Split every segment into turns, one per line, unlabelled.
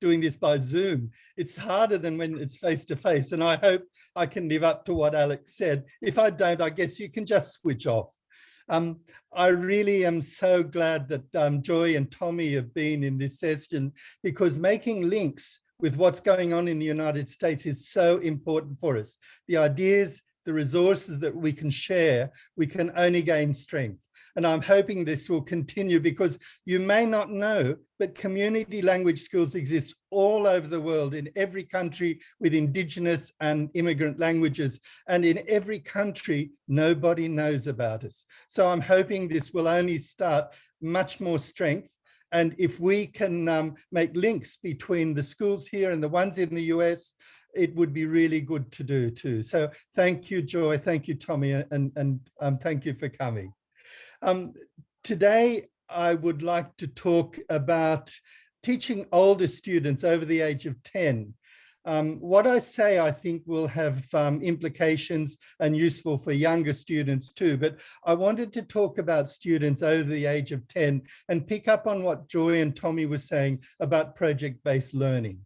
doing this by Zoom. It's harder than when it's face to face. And I hope I can live up to what Alex said. If I don't, I guess you can just switch off. I really am so glad that Joy and Tommy have been in this session, because making links with what's going on in the United States is so important for us. The ideas, the resources that we can share, we can only gain strength. And I'm hoping this will continue, because you may not know, but community language schools exist all over the world, in every country with indigenous and immigrant languages. And in every country, nobody knows about us. So I'm hoping this will only start much more strength. And if we can make links between the schools here and the ones in the US, it would be really good to do too. So thank you, Joy. Thank you, Tommy. And thank you for coming. Today, I would like to talk about teaching older students over the age of 10. What I say, I think, will have implications and useful for younger students too, but I wanted to talk about students over the age of 10 and pick up on what Joy and Tommy were saying about project-based learning.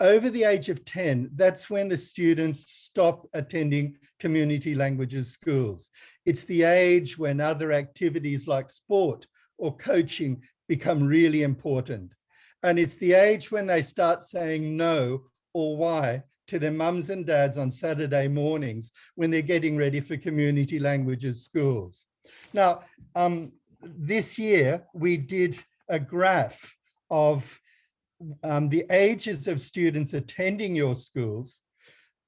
Over the age of 10, that's when the students stop attending community languages schools. It's the age when other activities like sport or coaching become really important. And it's the age when they start saying no or why to their mums and dads on Saturday mornings when they're getting ready for community languages schools. Now, this year we did a graph of the ages of students attending your schools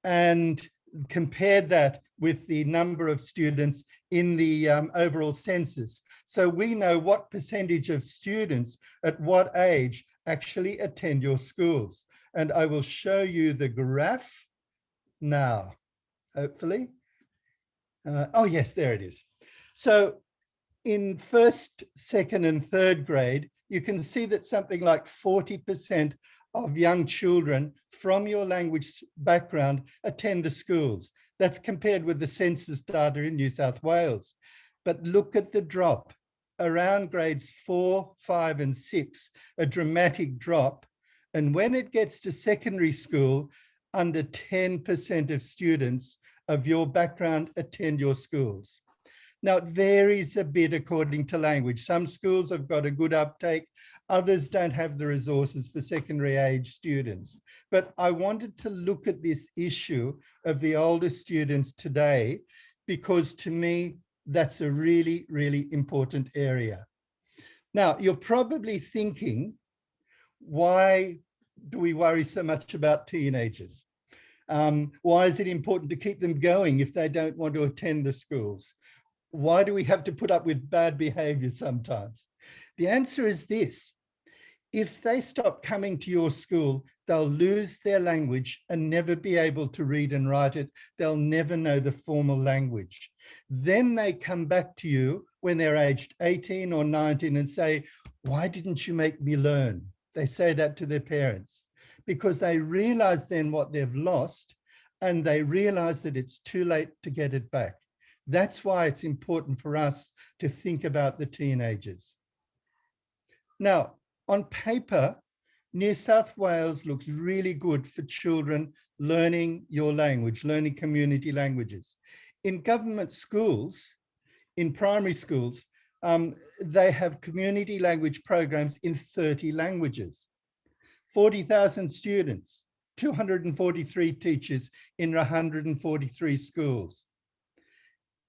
and compared that with the number of students in the overall census. So we know what percentage of students at what age actually attend your schools. And I will show you the graph now, hopefully. Oh yes, there it is. So in first, second and third grade, you can see that something like 40% of young children from your language background attend the schools. That's compared with the census data in New South Wales. But look at the drop. Around grades 4, 5 and 6, a dramatic drop. And when it gets to secondary school, under 10% of students of your background attend your schools. Now, it varies a bit according to language. Some schools have got a good uptake, others don't have the resources for secondary age students. But I wanted to look at this issue of the older students today, because to me, that's a really, really important area. Now, you're probably thinking, why do we worry so much about teenagers? Why is it important to keep them going if they don't want to attend the schools? Why do we have to put up with bad behavior sometimes? The answer is this: if they stop coming to your school, they'll lose their language and never be able to read and write it. They'll never know the formal language. Then they come back to you when they're aged 18 or 19 and say, why didn't you make me learn? They say that to their parents because they realize then what they've lost, and they realize that it's too late to get it back. That's why it's important for us to think about the teenagers. Now, on paper, New South Wales looks really good for children learning your language, learning community languages. In government schools, in primary schools, they have community language programs in 30 languages, 40,000 students, 243 teachers in 143 schools.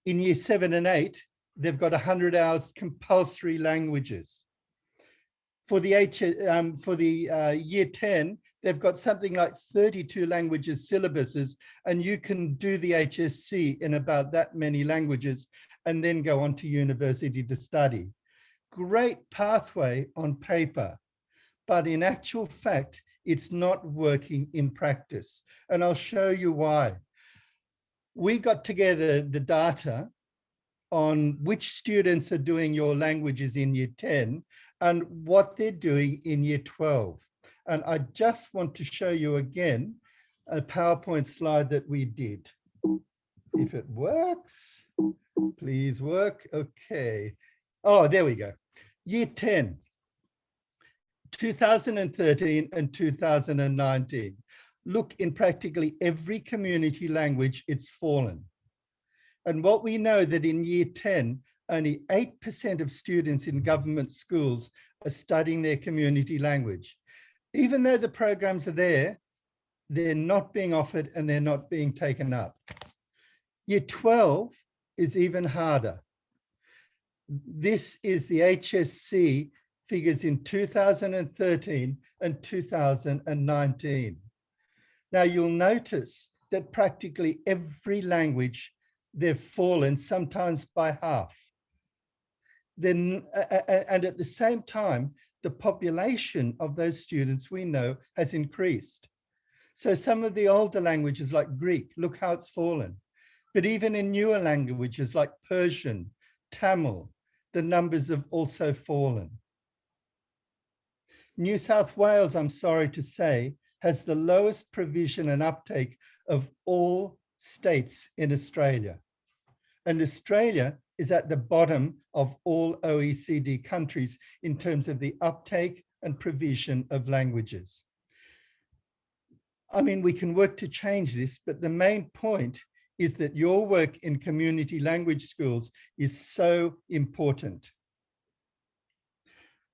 In year 7 and 8, they've got 100 hours compulsory languages. For the year 10, they've got something like 32 languages syllabuses, and you can do the HSC in about that many languages and then go on to university to study. Great pathway on paper, but in actual fact, it's not working in practice. And I'll show you why. We got together the data on which students are doing your languages in year 10 and what they're doing in year 12. And I just want to show you again a PowerPoint slide that we did. If it works, please work. Okay. Oh, there we go. Year 10. 2013 and 2019. Look, in practically every community language, it's fallen. And what we know that in year 10, only 8% of students in government schools are studying their community language. Even though the programs are there, they're not being offered and they're not being taken up. Year 12 is even harder. This is the HSC figures in 2013 and 2019. Now you'll notice that practically every language, they've fallen, sometimes by half. Then, and at the same time, the population of those students we know has increased. So some of the older languages like Greek, look how it's fallen. But even in newer languages like Persian, Tamil, the numbers have also fallen. New South Wales, I'm sorry to say, has the lowest provision and uptake of all states in Australia. And Australia is at the bottom of all OECD countries in terms of the uptake and provision of languages. I mean, we can work to change this, but the main point is that your work in community language schools is so important.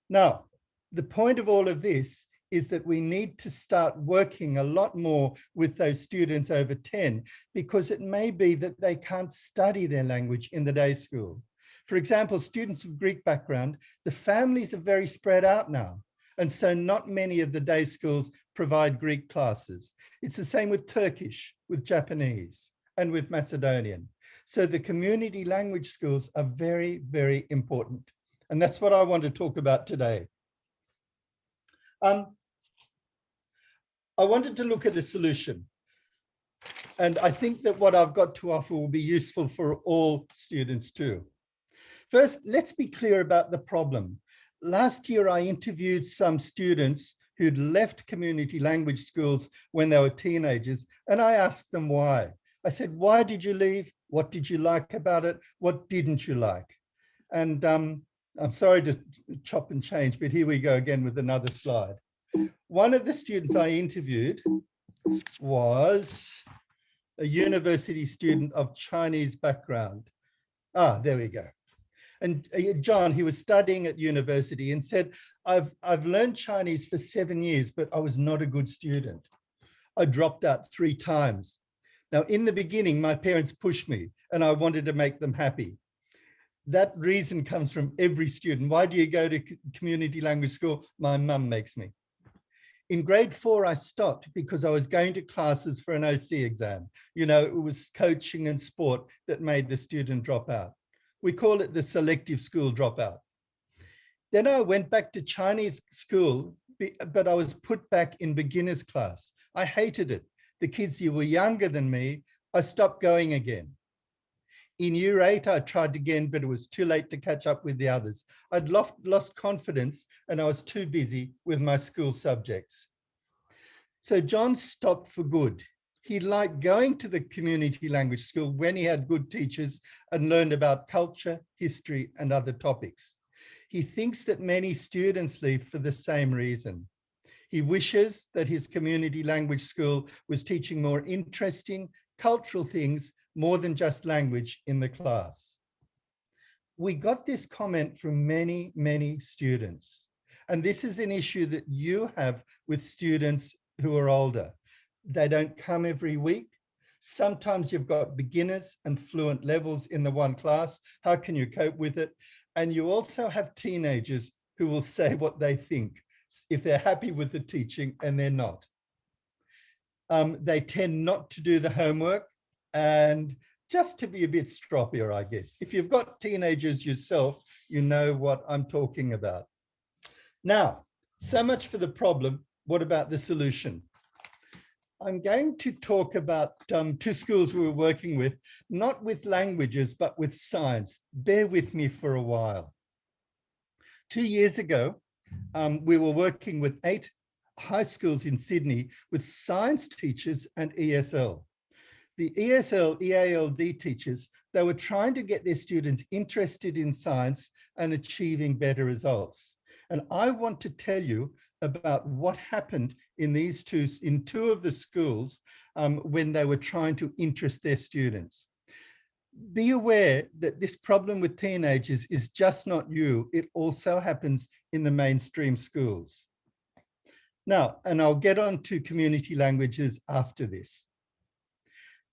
Now, the point of all of this is that we need to start working a lot more with those students over 10, because it may be that they can't study their language in the day school. For example, students of Greek background, the families are very spread out now. And so not many of the day schools provide Greek classes. It's the same with Turkish, with Japanese, and with Macedonian. So the community language schools are very, very important. And that's what I want to talk about today. I wanted to look at a solution. And I think that what I've got to offer will be useful for all students too. First, let's be clear about the problem. Last year, I interviewed some students who'd left community language schools when they were teenagers, and I asked them why. I said, why did you leave? What did you like about it? What didn't you like? And I'm sorry to chop and change, but here we go again with another slide. One of the students I interviewed was a university student of Chinese background. There we go. And John, he was studying at university and said, I've learned Chinese for 7 years, but I was not a good student. I dropped out 3 times. Now, in the beginning, my parents pushed me and I wanted to make them happy. That reason comes from every student. Why do you go to community language school? My mum makes me. In grade 4, I stopped because I was going to classes for an OC exam. You know, it was coaching and sport that made the student drop out. We call it the selective school dropout. Then I went back to Chinese school, but I was put back in beginner's class. I hated it. The kids who were younger than me, I stopped going again. In year 8, I tried again, but it was too late to catch up with the others. I'd lost confidence and I was too busy with my school subjects. So John stopped for good. He liked going to the community language school when he had good teachers and learned about culture, history, and other topics. He thinks that many students leave for the same reason. He wishes that his community language school was teaching more interesting cultural things more than just language in the class. We got this comment from many, many students. And this is an issue that you have with students who are older. They don't come every week. Sometimes you've got beginners and fluent levels in the one class. How can you cope with it? And you also have teenagers who will say what they think, if they're happy with the teaching and they're not. They tend not to do the homework, and just to be a bit stroppier, I guess. If you've got teenagers yourself, you know what I'm talking about. Now, so much for the problem. What about the solution? I'm going to talk about 2 schools we were working with, not with languages, but with science. Bear with me for a while. 2 years ago, we were working with 8 high schools in Sydney with science teachers and ESL. The ESL, EALD teachers, they were trying to get their students interested in science and achieving better results. And I want to tell you, about what happened in two of the schools when they were trying to interest their students. Be aware that this problem with teenagers is just not you. It also happens in the mainstream schools. Now, and I'll get on to community languages after this.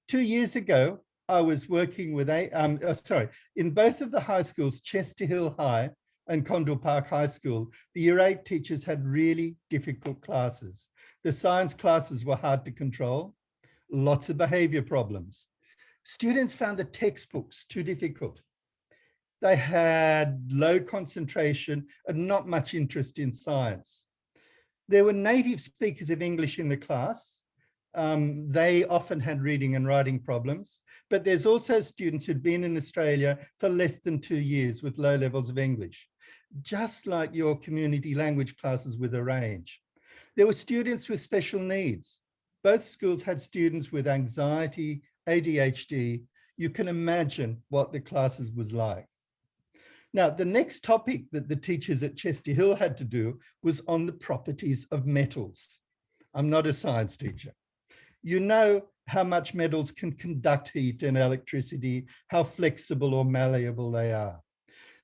2 years ago, I was working with in both of the high schools, Chester Hill High and Condell Park High School, the Year 8 teachers had really difficult classes. The science classes were hard to control, lots of behavior problems. Students found the textbooks too difficult. They had low concentration and not much interest in science. There were native speakers of English in the class. They often had reading and writing problems, but there's also students who'd been in Australia for less than 2 years with low levels of English, just like your community language classes with a range. There were students with special needs. Both schools had students with anxiety, ADHD. You can imagine what the classes was like. Now, the next topic that the teachers at Chester Hill had to do was on the properties of metals. I'm not a science teacher. You know how much metals can conduct heat and electricity, how flexible or malleable they are.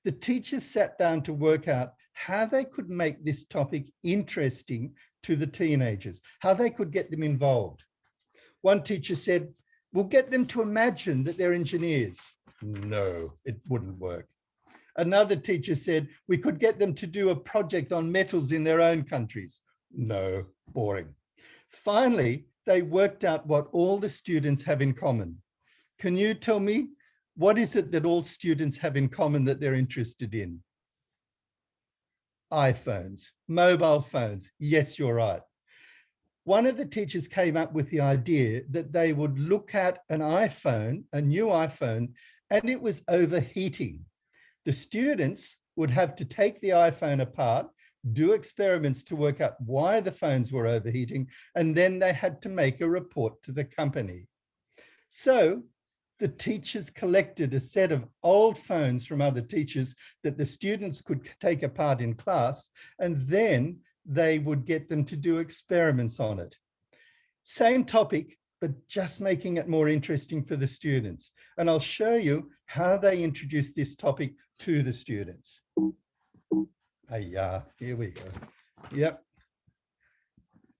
The teachers sat down to work out how they could make this topic interesting to the teenagers, how they could get them involved. One teacher said, "We'll get them to imagine that they're engineers." No, it wouldn't work. Another teacher said, "We could get them to do a project on metals in their own countries." No, boring. Finally, they worked out what all the students have in common. Can you tell me, what is it that all students have in common that they're interested in? iPhones, mobile phones. Yes, you're right. One of the teachers came up with the idea that they would look at an iPhone, a new iPhone, and it was overheating. The students would have to take the iPhone apart, do experiments to work out why the phones were overheating, and then they had to make a report to the company. So the teachers collected a set of old phones from other teachers that the students could take apart in class, and then they would get them to do experiments on it. Same topic, but just making it more interesting for the students. And I'll show you how they introduced this topic to the students. Here we go. Yep.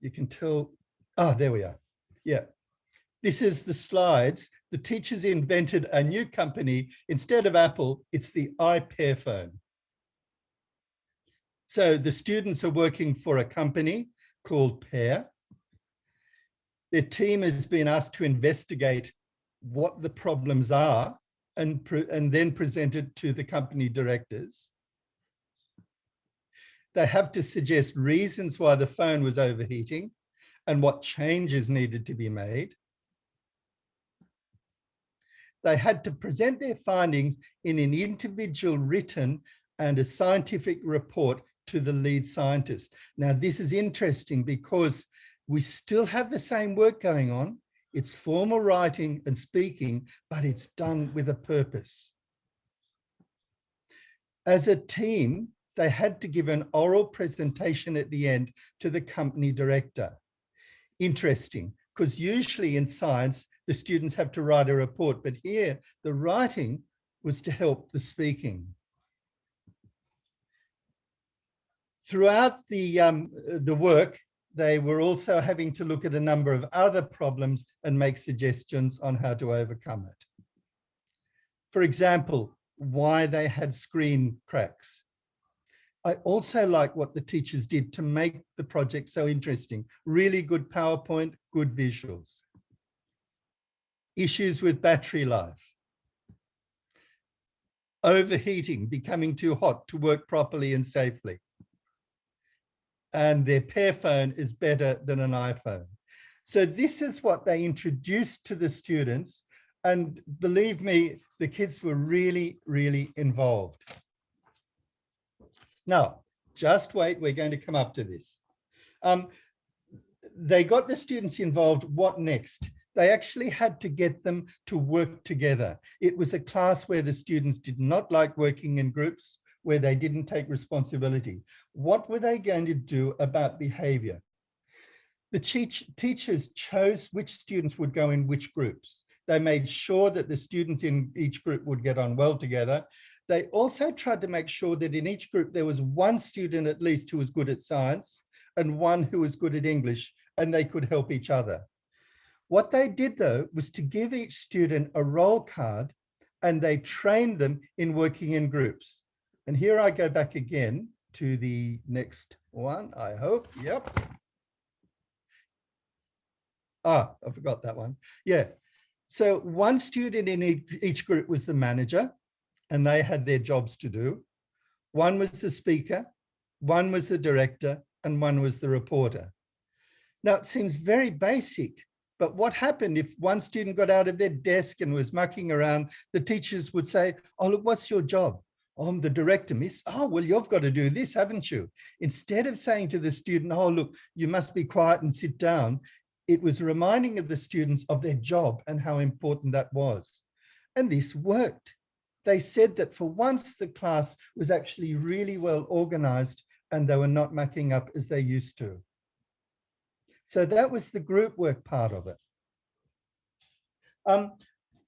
You can tell, there we are. Yeah. This is the slides. The teachers invented a new company. Instead of Apple, it's the iPair phone. So the students are working for a company called Pair. Their team has been asked to investigate what the problems are and then present it to the company directors. They have to suggest reasons why the phone was overheating and what changes needed to be made. They had to present their findings in an individual written and a scientific report to the lead scientist. Now, this is interesting because we still have the same work going on. It's formal writing and speaking, but it's done with a purpose. As a team, they had to give an oral presentation at the end to the company director. Interesting, because usually in science, the students have to write a report, but here the writing was to help the speaking. Throughout the work, they were also having to look at a number of other problems and make suggestions on how to overcome it. For example, why they had screen cracks. I also like what the teachers did to make the project so interesting. Really good PowerPoint, good visuals. Issues with battery life. Overheating, becoming too hot to work properly and safely. And their Pair phone is better than an iPhone. So this is what they introduced to the students. And believe me, the kids were really, really involved. Now, just wait, we're going to come up to this. They got the students involved. What next? They actually had to get them to work together. It was a class where the students did not like working in groups, where they didn't take responsibility. What were they going to do about behavior? The teachers chose which students would go in which groups. They made sure that the students in each group would get on well together. They also tried to make sure that in each group there was one student at least who was good at science and one who was good at English, and they could help each other. What they did, though, was to give each student a role card, and they trained them in working in groups. And here I go back again to the next one, I hope. Yep. Ah, I forgot that one. Yeah. So one student in each group was the manager, and they had their jobs to do. One was the speaker, one was the director, and one was the reporter. Now, it seems very basic, but what happened if one student got out of their desk and was mucking around? The teachers would say, oh, look, what's your job? Oh, I'm the director, miss. Oh, well, you've got to do this, haven't you? Instead of saying to the student, oh, look, you must be quiet and sit down, it was reminding of the students of their job and how important that was. And this worked. They said that for once the class was actually really well organized and they were not mucking up as they used to. So that was the group work part of it.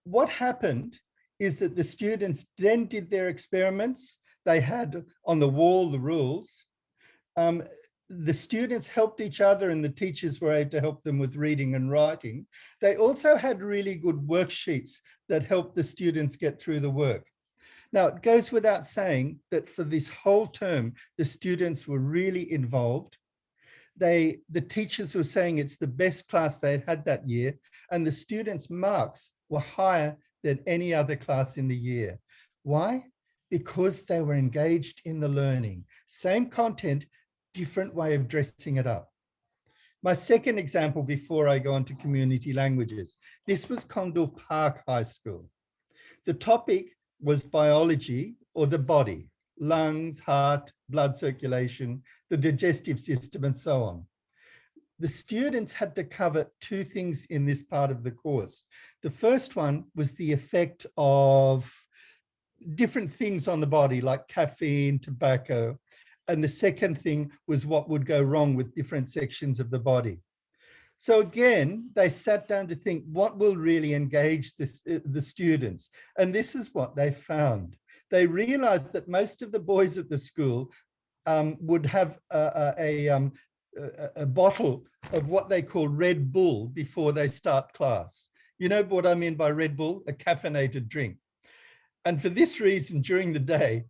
What happened is that the students then did their experiments. They had on the wall the rules. The students helped each other and the teachers were able to help them with reading and writing. They also had really good worksheets that helped the students get through the work. Now, it goes without saying that for this whole term, the students were really involved. The teachers were saying it's the best class they'd had that year, and the students' marks were higher than any other class in the year. Why? Because they were engaged in the learning. Same content, different way of dressing it up. My second example before I go on to community languages, this was Condell Park High School. The topic was biology, or the body, lungs, heart, blood circulation, the digestive system, and so on. The students had to cover two things in this part of the course. The first one was the effect of different things on the body, like caffeine, tobacco. And the second thing was what would go wrong with different sections of the body. So again, they sat down to think what will really engage the students. And this is what they found. They realized that most of the boys at the school would have a bottle of what they call Red Bull before they start class. You know what I mean by Red Bull? A caffeinated drink. And for this reason, during the day,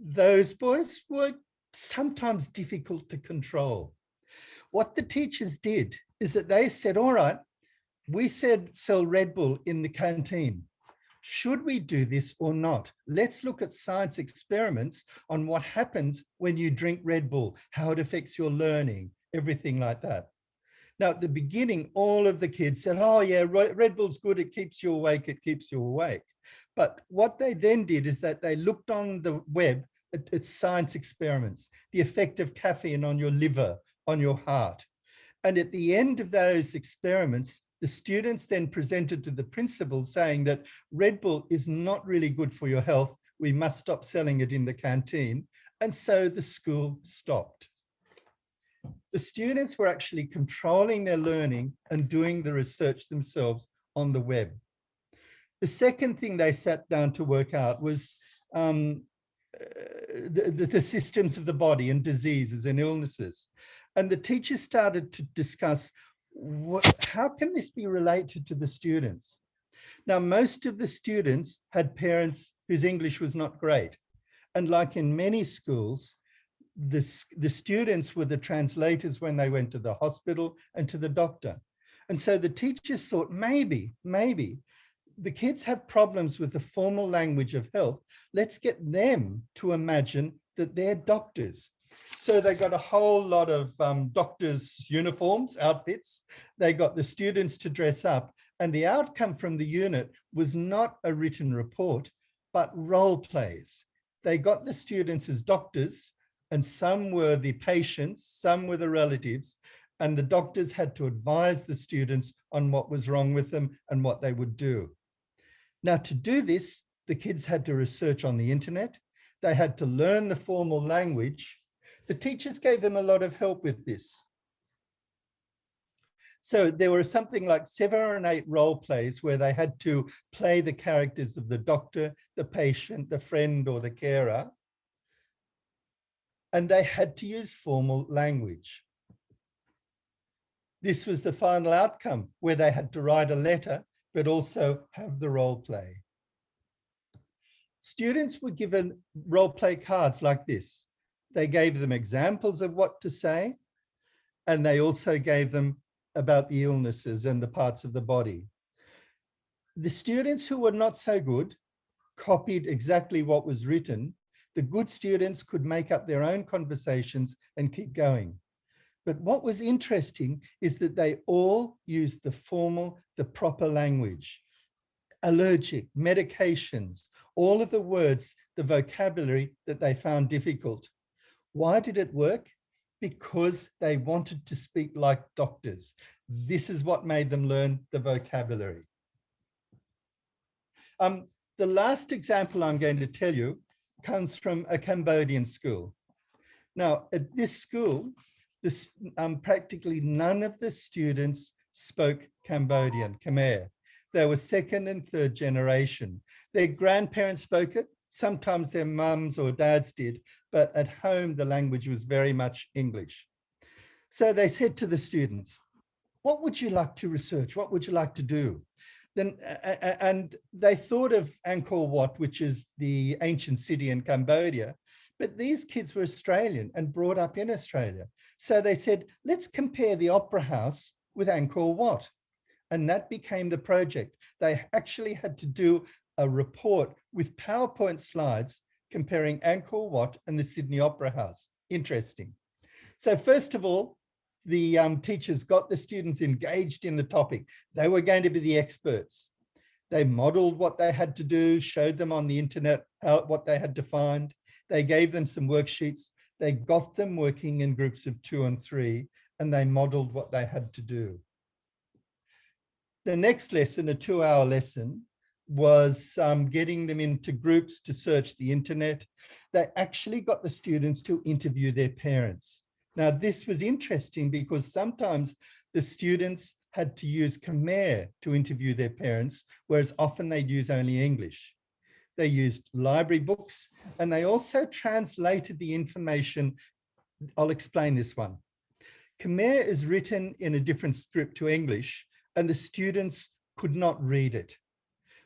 those boys were sometimes difficult to control. What the teachers did is that they said, all right, we said sell Red Bull in the canteen. Should we do this or not? Let's look at science experiments on what happens when you drink Red Bull, how it affects your learning, everything like that. Now, at the beginning, all of the kids said, oh yeah, Red Bull's good, it keeps you awake, it keeps you awake. But what they then did is that they looked on the web at science experiments, the effect of caffeine on your liver, on your heart. And at the end of those experiments, the students then presented to the principal saying that Red Bull is not really good for your health. We must stop selling it in the canteen. And so the school stopped. The students were actually controlling their learning and doing the research themselves on the web. The second thing they sat down to work out was the systems of the body and diseases and illnesses. And the teachers started to discuss how can this be related to the students? Now, most of the students had parents whose English was not great. And like in many schools, the students were the translators when they went to the hospital and to the doctor. And so the teachers thought maybe the kids have problems with the formal language of health. Let's get them to imagine that they're doctors. So they got a whole lot of doctors' uniforms, outfits. They got the students to dress up. And the outcome from the unit was not a written report, but role plays. They got the students as doctors, and some were the patients, some were the relatives, and the doctors had to advise the students on what was wrong with them and what they would do. Now, to do this, the kids had to research on the internet. They had to learn the formal language. The teachers gave them a lot of help with this. So there were something like 7 or 8 role plays where they had to play the characters of the doctor, the patient, the friend, or the carer. And they had to use formal language. This was the final outcome, where they had to write a letter, but also have the role play. Students were given role play cards like this. They gave them examples of what to say, and they also gave them about the illnesses and the parts of the body. The students who were not so good copied exactly what was written. The good students could make up their own conversations and keep going. But what was interesting is that they all used the formal, the proper language. Allergic, medications, all of the words, the vocabulary that they found difficult. Why did it work? Because they wanted to speak like doctors. This is what made them learn the vocabulary. The last example I'm going to tell you comes from a Cambodian school. Now, at this school, practically none of the students spoke Cambodian, Khmer. They were 2nd and 3rd generation. Their grandparents spoke it. Sometimes their mums or dads did, but at home, the language was very much English. So they said to the students, what would you like to research? What would you like to do? Then, and they thought of Angkor Wat, which is the ancient city in Cambodia, but these kids were Australian and brought up in Australia. So they said, let's compare the Opera House with Angkor Wat. And that became the project. They actually had to do a report with PowerPoint slides comparing Angkor Wat and the Sydney Opera House. Interesting. So first of all, the teachers got the students engaged in the topic. They were going to be the experts. They modeled what they had to do, showed them on the internet what they had to find. They gave them some worksheets. They got them working in groups of 2 and 3, and they modeled what they had to do. The next lesson, a 2-hour lesson, was getting them into groups to search the internet. They actually got the students to interview their parents. Now, this was interesting because sometimes the students had to use Khmer to interview their parents, whereas often they'd use only English. They used library books, and they also translated the information. I'll explain this one. Khmer is written in a different script to English, and the students could not read it.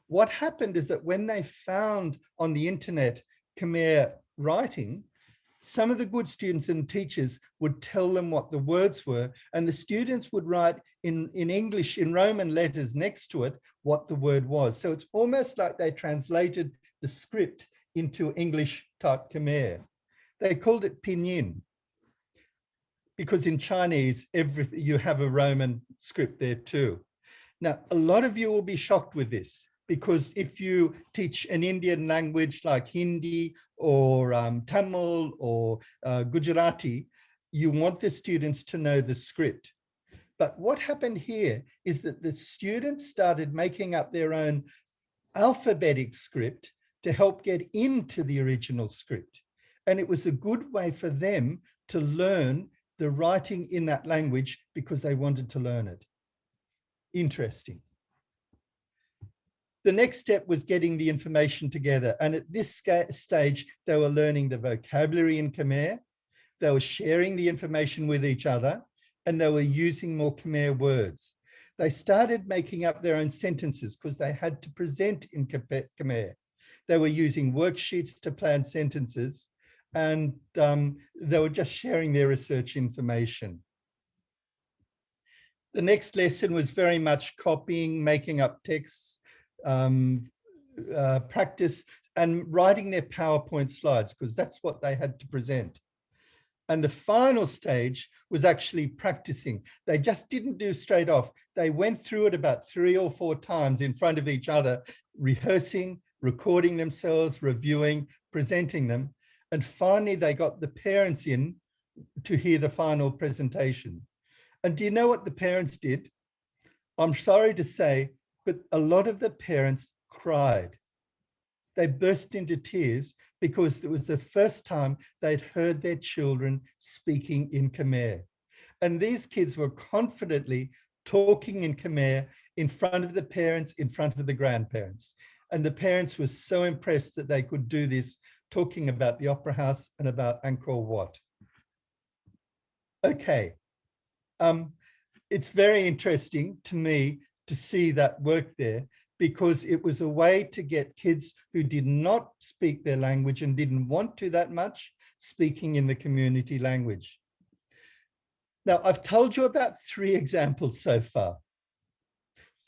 What happened is that when they found on the internet Khmer writing, some of the good students and teachers would tell them what the words were, and the students would write in English, in Roman letters next to it, what the word was. So it's almost like they translated the script into English type Khmer. They called it pinyin, because in Chinese, you have a Roman script there too. Now, a lot of you will be shocked with this, because if you teach an Indian language like Hindi or Tamil or Gujarati, you want the students to know the script. But what happened here is that the students started making up their own alphabetic script to help get into the original script. And it was a good way for them to learn the writing in that language because they wanted to learn it. Interesting. The next step was getting the information together. And at this stage, they were learning the vocabulary in Khmer. They were sharing the information with each other, and they were using more Khmer words. They started making up their own sentences because they had to present in Khmer. They were using worksheets to plan sentences, and they were just sharing their research information. The next lesson was very much copying, making up texts, practice, and writing their PowerPoint slides, because that's what they had to present. And the final stage was actually practicing. They just didn't do straight off. They went through it about 3 or 4 times in front of each other, rehearsing, recording themselves, reviewing, presenting them. And finally, they got the parents in to hear the final presentation. And do you know what the parents did? I'm sorry to say, but a lot of the parents cried. They burst into tears because it was the first time they'd heard their children speaking in Khmer. And these kids were confidently talking in Khmer in front of the parents, in front of the grandparents. And the parents were so impressed that they could do this, talking about the Opera House and about Angkor Wat. Okay. It's very interesting to me to see that work there, because it was a way to get kids who did not speak their language and didn't want to that much speaking in the community language. Now, I've told you about 3 examples so far,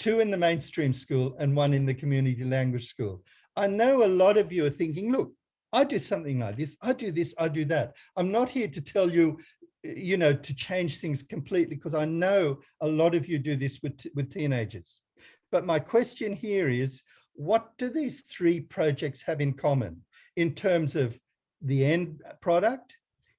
2 in the mainstream school and 1 in the community language school. I know a lot of you are thinking, look, I do something like this, I do this, I do that. I'm not here to tell you, you know, to change things completely, because I know a lot of you do this with teenagers. But my question here is, what do these 3 projects have in common in terms of the end product,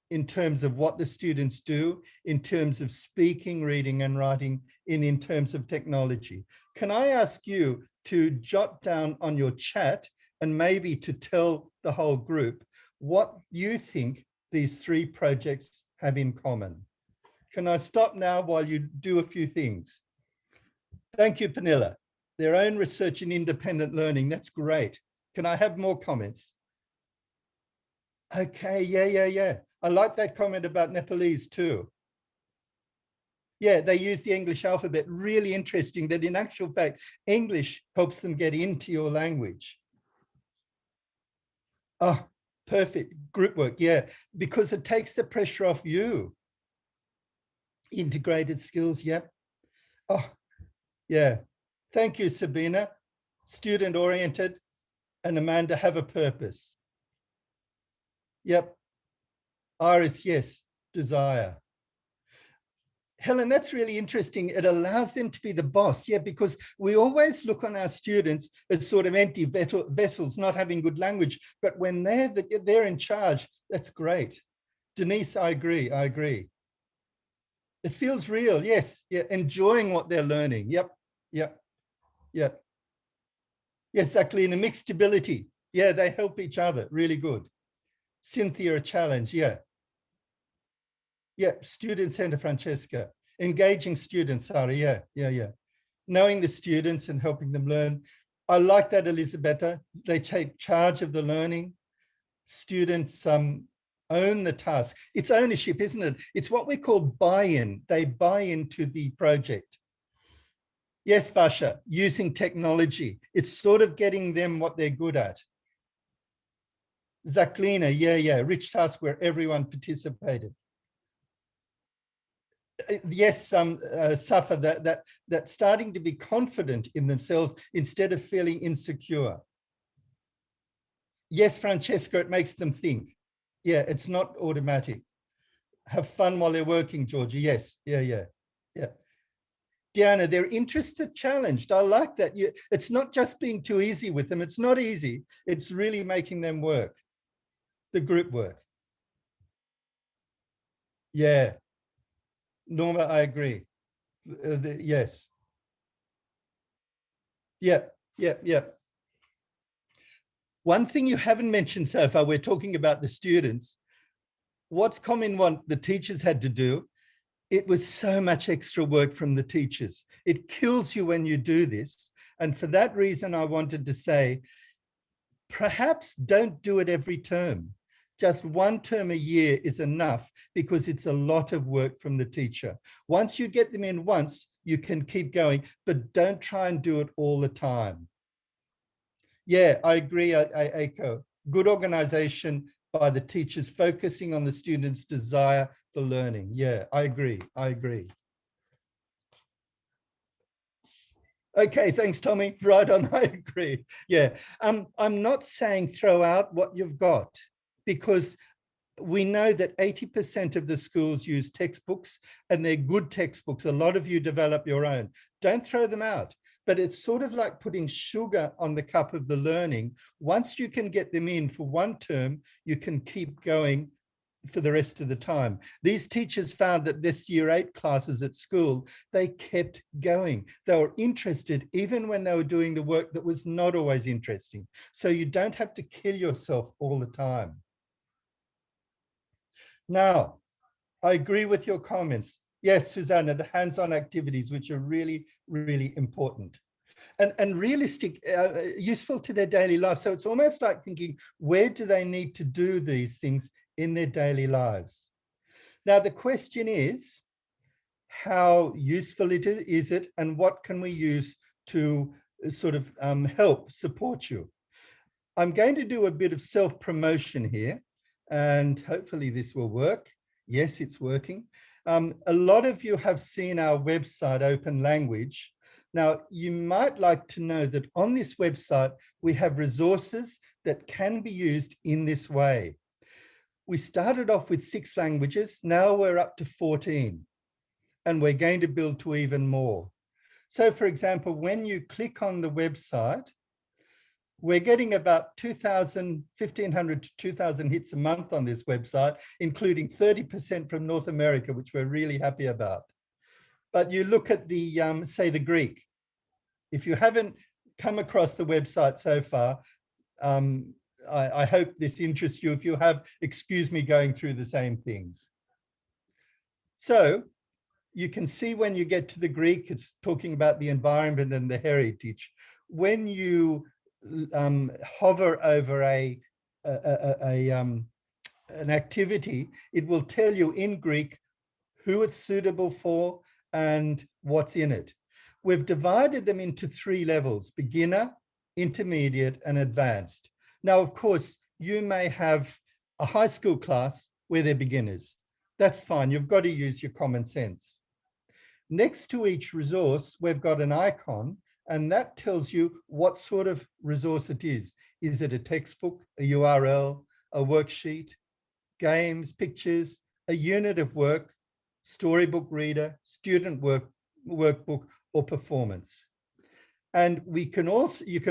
in terms of what the students do, in terms of speaking, reading, and writing, and in terms of technology? Can I ask you to jot down on your chat and maybe to tell the whole group what you think these 3 projects have in common? Can I stop now while you do a few things? Thank you, Pernilla. Their own research in independent learning. That's great. Can I have more comments? Okay, yeah. I like that comment about Nepalese too. Yeah, they use the English alphabet. Really interesting that in actual fact, English helps them get into your language. Oh, perfect. Group work, yeah, because it takes the pressure off you. Integrated skills, yep. Oh, yeah. Thank you, Sabina. Student-oriented, and Amanda, have a purpose. Yep. Iris, yes. Desire. Helen, that's really interesting. It allows them to be the boss. Yeah, because we always look on our students as sort of empty vessels, not having good language. But when they're in charge, that's great. Denise, I agree. It feels real. Yes. Yeah. Enjoying what they're learning. Yep. Yes, exactly. In a mixed ability. Yeah, they help each other. Really good. Cynthia, a challenge. Yeah. Student center, Francesca. Engaging students, Sari. Yeah. Knowing the students and helping them learn. I like that, Elisabetta. They take charge of the learning. Students own the task. It's ownership, isn't it? It's what we call buy-in. They buy into the project. Yes, Vasha, using technology. It's sort of getting them what they're good at. Zaklina, yeah. Rich task where everyone participated. Yes, Safa, that starting to be confident in themselves instead of feeling insecure. Yes, Francesca, it makes them think. Yeah, it's not automatic. Have fun while they're working, Georgia. Yes, yeah. Diana, their interests are challenged. I like that. It's not just being too easy with them. It's not easy. It's really making them work. The group work. Yeah. Norma, I agree. Yes. Yeah. One thing you haven't mentioned so far, we're talking about the students. What's common what the teachers had to do? It was so much extra work from the teachers. It kills you when you do this. And for that reason, I wanted to say, perhaps don't do it every term. Just 1 term a year is enough, because it's a lot of work from the teacher. Once you get them in once, you can keep going, but don't try and do it all the time. Yeah, I agree, I echo. Good organization by the teachers, focusing on the students' desire for learning. Yeah, I agree. Okay, thanks, Tommy. Right on, I agree. Yeah, I'm not saying throw out what you've got, because we know that 80% of the schools use textbooks, and they're good textbooks. A lot of you develop your own. Don't throw them out. But it's sort of like putting sugar on the cup of the learning. Once you can get them in for 1 term, you can keep going for the rest of the time. These teachers found that this year 8 classes at school, they kept going. They were interested even when they were doing the work that was not always interesting. So you don't have to kill yourself all the time. Now, I agree with your comments. Yes, Susanna, the hands-on activities, which are really, really important. And realistic, useful to their daily life. So it's almost like thinking, where do they need to do these things in their daily lives? Now, the question is, how useful is it, and what can we use to sort of help support you? I'm going to do a bit of self-promotion here, and hopefully this will work. Yes, it's working. A lot of you have seen our website, Open Language. Now, you might like to know that on this website, we have resources that can be used in this way. We started off with 6 languages. Now we're up to 14, and we're going to build to even more. So, for example, when you click on the website, we're getting about 1,500 to 2,000 hits a month on this website, including 30% from North America, which we're really happy about. But you look at the, say, the Greek. If you haven't come across the website so far, I hope this interests you. If you have, excuse me going through the same things. So you can see when you get to the Greek, it's talking about the environment and the heritage. When you hover over an activity, it will tell you in Greek who it's suitable for and what's in it. We've divided them into 3 levels: beginner, intermediate, and advanced. Now, of course, you may have a high school class where they're beginners. That's fine. You've got to use your common sense. Next to each resource, we've got an icon, and that tells you what sort of resource it is. Is it a textbook, a URL, a worksheet, games, pictures, a unit of work, storybook reader, student workbook, or performance? And you can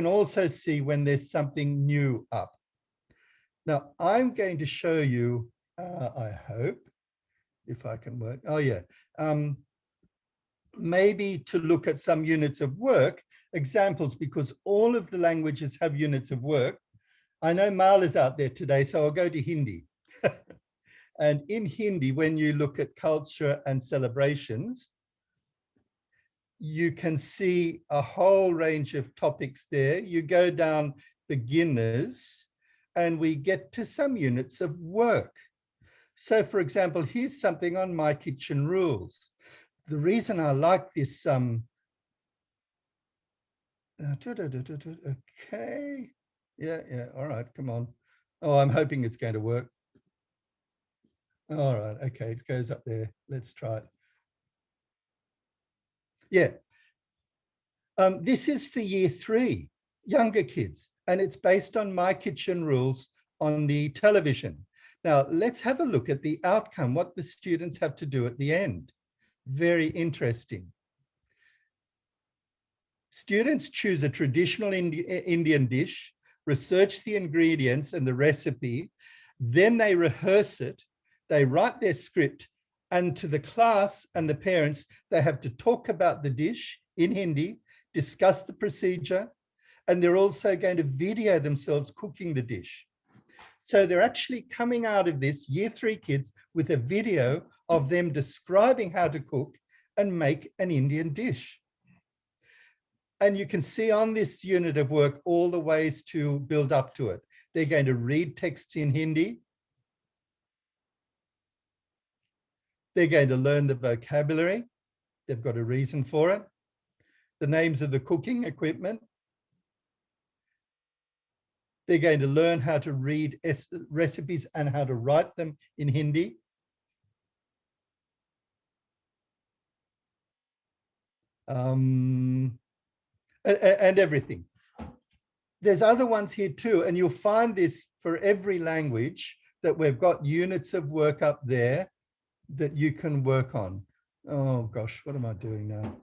also see when there's something new up. Now, I'm going to show you, I hope, if I can work. Oh, yeah. Maybe to look at some units of work, examples, because all of the languages have units of work. I know Mala's out there today, so I'll go to Hindi. And in Hindi, when you look at culture and celebrations, you can see a whole range of topics there. You go down beginners, and we get to some units of work. So, for example, here's something on My Kitchen Rules. The reason I like this, okay, yeah, all right, come on. Oh, I'm hoping it's going to work. All right, okay, it goes up there. Let's try it. Yeah, this is for year 3, younger kids, and it's based on My Kitchen Rules on the television. Now, let's have a look at the outcome, what the students have to do at the end. Very interesting. Students choose a traditional Indian dish, research the ingredients and the recipe, then they rehearse it, they write their script, and to the class and the parents, they have to talk about the dish in Hindi, discuss the procedure, and they're also going to video themselves cooking the dish. So they're actually coming out of this, year 3 kids, with a video of them describing how to cook and make an Indian dish. And you can see on this unit of work all the ways to build up to it. They're going to read texts in Hindi. They're going to learn the vocabulary. They've got a reason for it. The names of the cooking equipment. They're going to learn how to read recipes and how to write them in Hindi. And everything. There's other ones here too, and you'll find this for every language, that we've got units of work up there that you can work on. Oh gosh, what am I doing now?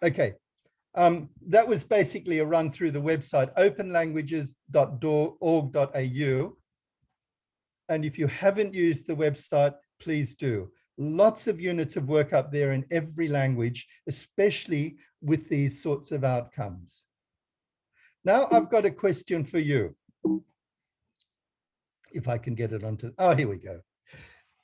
Okay, that was basically a run through the website, openlanguages.org.au. And if you haven't used the website, please do. Lots of units of work up there in every language, especially with these sorts of outcomes. Now I've got a question for you. If I can get it onto, oh, here we go.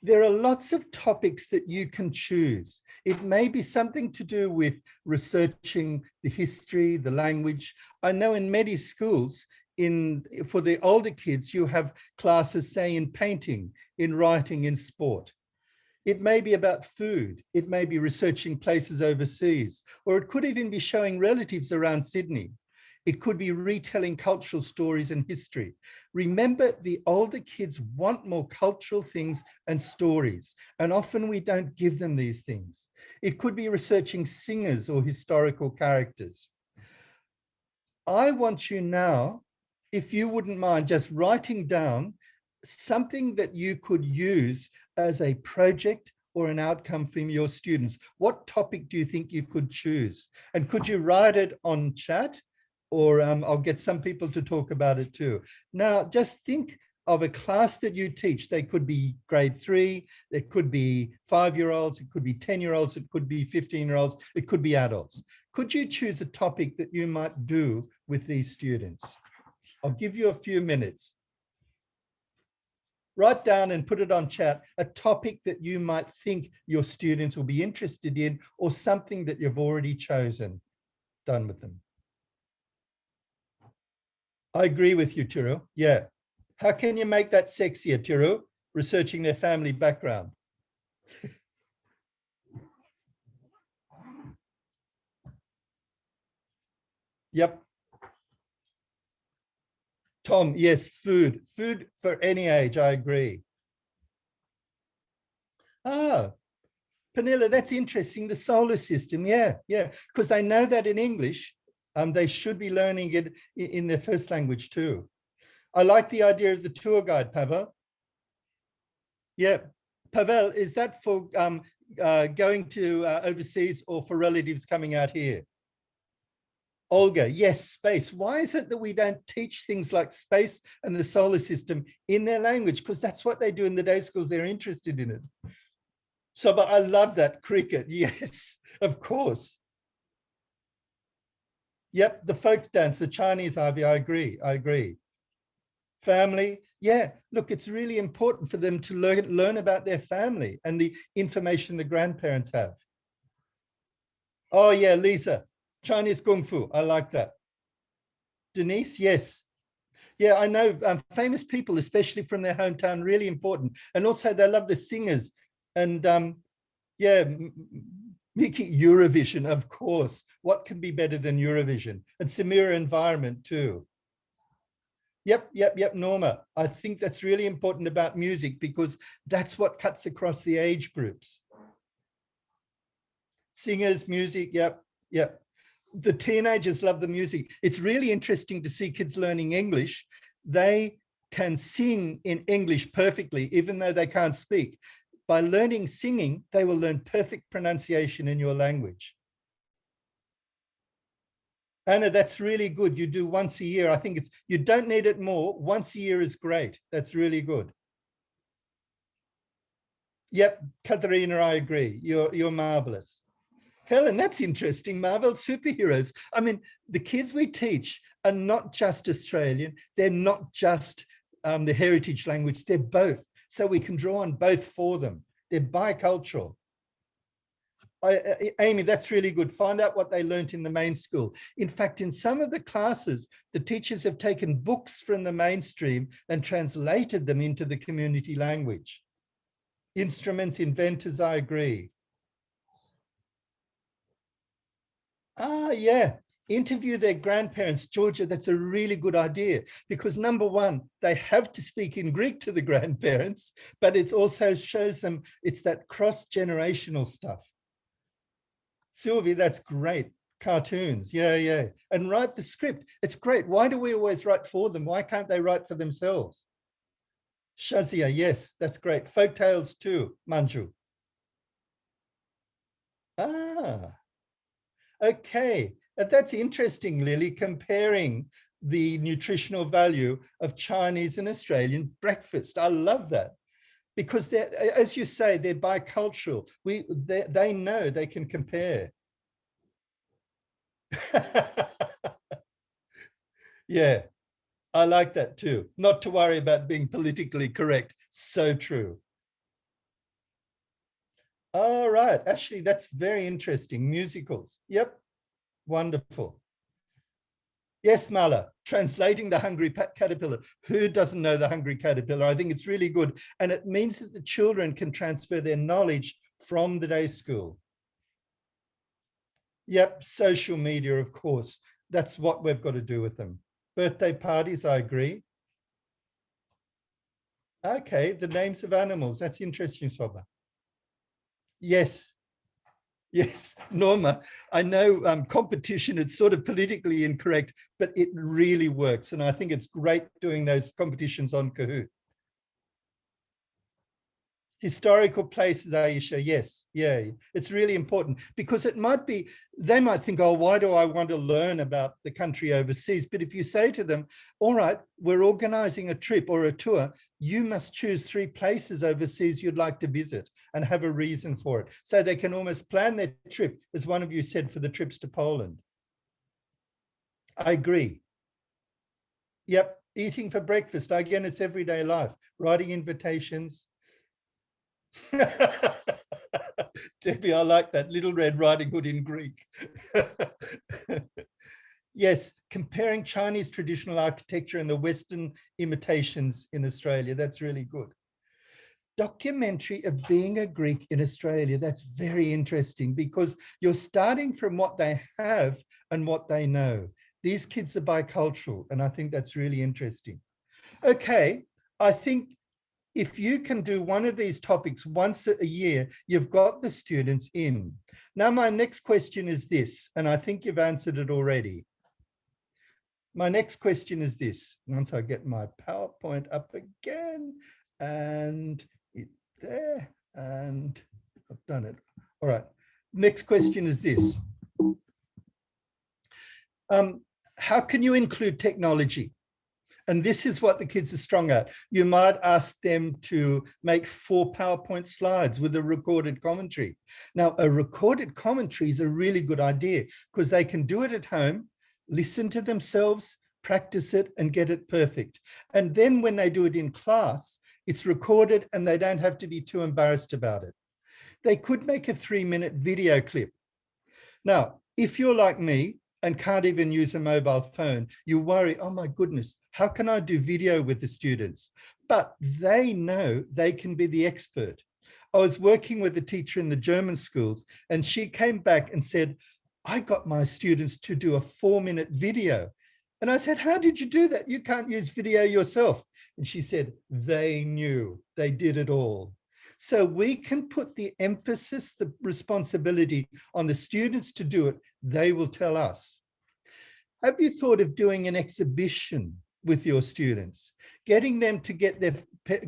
There are lots of topics that you can choose. It may be something to do with researching the history, the language. I know in many schools, for the older kids, you have classes, say, in painting, in writing, in sport. It may be about food. It may be researching places overseas, or it could even be showing relatives around Sydney. It could be retelling cultural stories and history. Remember, the older kids want more cultural things and stories, and often we don't give them these things. It could be researching singers or historical characters. I want you now, if you wouldn't mind, just writing down something that you could use as a project or an outcome from your students. What topic do you think you could choose? And could you write it on chat? Or I'll get some people to talk about it too. Now, just think of a class that you teach. They could be grade 3, it could be 5-year-olds, it could be 10-year-olds, it could be 15-year-olds, it could be adults. Could you choose a topic that you might do with these students? I'll give you a few minutes. Write down and put it on chat, a topic that you might think your students will be interested in, or something that you've already chosen, done with them. I agree with you, Tiru. Yeah. How can you make that sexier, Tiru? Researching their family background. Yep. Tom, yes, food. Food for any age, I agree. Ah, Panilla, that's interesting. The solar system, yeah, because they know that in English, they should be learning it in their first language too. I like the idea of the tour guide, Pavel. Yeah, Pavel, is that for going to overseas or for relatives coming out here? Olga, yes, space. Why is it that we don't teach things like space and the solar system in their language? Because that's what they do in the day schools. They're interested in it. So, but I love that. Cricket, yes, of course. Yep, the folk dance, the Chinese Ivy, I agree. Family, yeah, look, it's really important for them to learn about their family and the information the grandparents have. Oh yeah, Lisa, Chinese Kung Fu, I like that. Denise, yes. Yeah, I know famous people, especially from their hometown, really important. And also they love the singers. And yeah, Mickey, Eurovision, of course. What can be better than Eurovision? And Samira environment too. Yep, Norma. I think that's really important about music because that's what cuts across the age groups. Singers, music, yep. The teenagers love the music. It's really interesting to see kids learning English. They can sing in English perfectly, even though they can't speak. By learning singing, they will learn perfect pronunciation in your language. Anna, that's really good. You do once a year. I think you don't need it more. Once a year is great. That's really good. Yep, Katharina, I agree. You're marvelous. Helen, that's interesting. Marvel superheroes. I mean, the kids we teach are not just Australian. They're not just the heritage language. They're both. So we can draw on both for them. They're bicultural. Amy, that's really good. Find out what they learnt in the main school. In fact, in some of the classes, the teachers have taken books from the mainstream and translated them into the community language. Instruments, inventors, I agree. Ah, yeah. Interview their grandparents. Georgia, that's a really good idea because number one, they have to speak in Greek to the grandparents, but it also shows them it's that cross-generational stuff. Sylvie, that's great. Cartoons, yeah. And write the script. It's great. Why do we always write for them? Why can't they write for themselves? Shazia, yes, that's great. Folk tales too, Manju. Ah, okay. That's interesting, Lily, comparing the nutritional value of Chinese and Australian breakfast. I love that. Because they're, as you say, they're bicultural. They know they can compare. Yeah, I like that too. Not to worry about being politically correct. So true. All right, actually, that's very interesting. Musicals. Yep, wonderful. Yes, Mala, translating the Hungry Caterpillar. Who doesn't know the Hungry Caterpillar? I think it's really good. And it means that the children can transfer their knowledge from the day school. Yep, social media, of course. That's what we've got to do with them. Birthday parties, I agree. Okay, the names of animals. That's interesting, Soba. Yes, yes, Norma. I know competition is sort of politically incorrect, but it really works. And I think it's great doing those competitions on Kahoot. Historical places, Aisha, yes, yeah, it's really important because it might be, they might think, oh, why do I want to learn about the country overseas? But if you say to them, all right, we're organizing a trip or a tour, you must choose 3 places overseas you'd like to visit and have a reason for it. So they can almost plan their trip, as one of you said, for the trips to Poland. I agree. Yep, eating for breakfast, again, it's everyday life, writing invitations. Debbie, I like that. Little Red Riding Hood in Greek. Yes, comparing Chinese traditional architecture and the Western imitations in Australia. That's really good. Documentary of being a Greek in Australia. That's very interesting because you're starting from what they have and what they know. These kids are bicultural, and I think that's really interesting. Okay, I think if you can do one of these topics once a year, you've got the students in. Now, my next question is this, and I think you've answered it already. My next question is this. Once I get my PowerPoint up again, and it there, and I've done it. All right. Next question is this. How can you include technology? And this is what the kids are strong at. You might ask them to make 4 PowerPoint slides with a recorded commentary. Now, a recorded commentary is a really good idea because they can do it at home, listen to themselves, practice it, and get it perfect. And then when they do it in class, it's recorded and they don't have to be too embarrassed about it. They could make a 3-minute video clip. Now, if you're like me, and can't even use a mobile phone, you worry, oh my goodness, how can I do video with the students? But they know they can be the expert. I was working with a teacher in the German schools, and she came back and said, I got my students to do a 4-minute video. And I said, how did you do that? You can't use video yourself. And she said, they knew, they did it all. So we can put the emphasis, the responsibility on the students to do it. They will tell us. Have you thought of doing an exhibition with your students, getting them to get their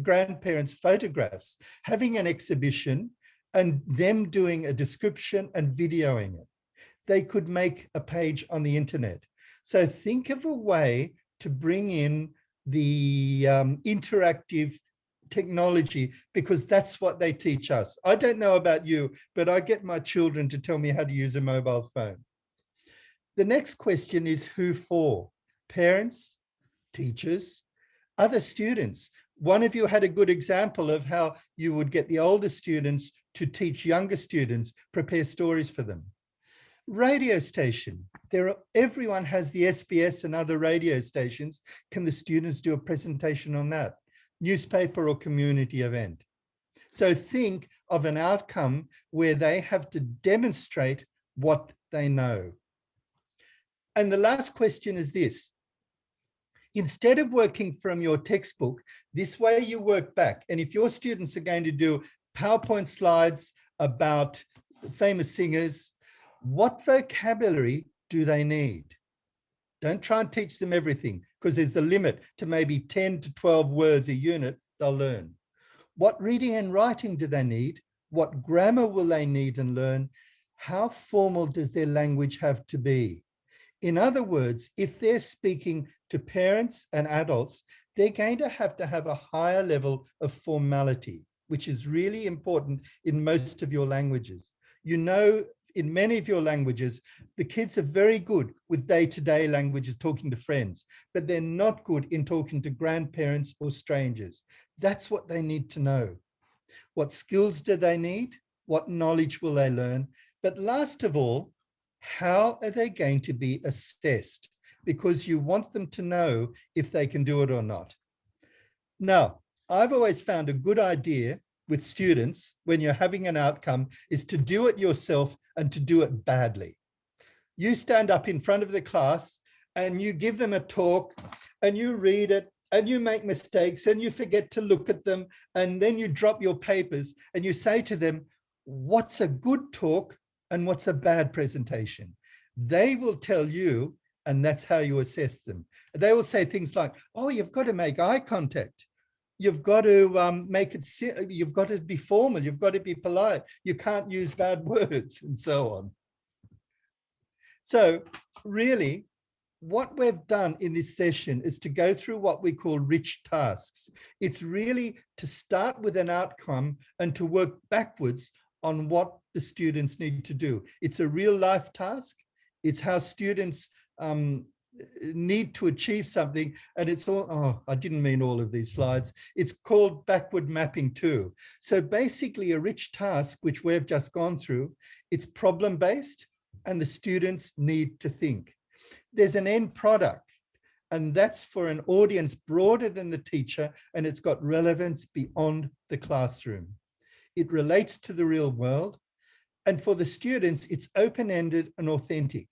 grandparents' photographs, having an exhibition and them doing a description and videoing it? They could make a page on the internet. So think of a way to bring in the interactive technology, because that's what they teach us. I don't know about you, but I get my children to tell me how to use a mobile phone. The next question is who for? Parents, teachers, other students. One of you had a good example of how you would get the older students to teach younger students, prepare stories for them. Radio station. Everyone has the SBS and other radio stations. Can the students do a presentation on that? Newspaper or community event. So think of an outcome where they have to demonstrate what they know. And the last question is this. Instead of working from your textbook, this way you work back. And if your students are going to do PowerPoint slides about famous singers, what vocabulary do they need? Don't try and teach them everything, because there's the limit to maybe 10 to 12 words a unit they'll learn. What reading and writing do they need? What grammar will they need and learn? How formal does their language have to be? In other words, if they're speaking to parents and adults, they're going to have a higher level of formality, which is really important in most of your languages. You know, in many of your languages, the kids are very good with day-to-day languages, talking to friends, but they're not good in talking to grandparents or strangers. That's what they need to know. What skills do they need? What knowledge will they learn? But last of all, how are they going to be assessed? Because you want them to know if they can do it or not. Now, I've always found a good idea with students when you're having an outcome is to do it yourself and to do it badly. You stand up in front of the class and you give them a talk and you read it and you make mistakes and you forget to look at them, and then you drop your papers and you say to them, what's a good talk and what's a bad presentation? They will tell you, and that's how you assess them. They will say things like, oh, you've got to make eye contact. You've got to make it, you've got to be formal, you've got to be polite, you can't use bad words, and so on. So really, what we've done in this session is to go through what we call rich tasks. It's really to start with an outcome and to work backwards on what the students need to do. It's a real life task. It's how students need to achieve something. And it's all, oh, I didn't mean all of these slides. It's called backward mapping too. So basically a rich task, which we've just gone through, it's problem-based and the students need to think. There's an end product, and that's for an audience broader than the teacher, and it's got relevance beyond the classroom. It relates to the real world, and for the students, it's open-ended and authentic.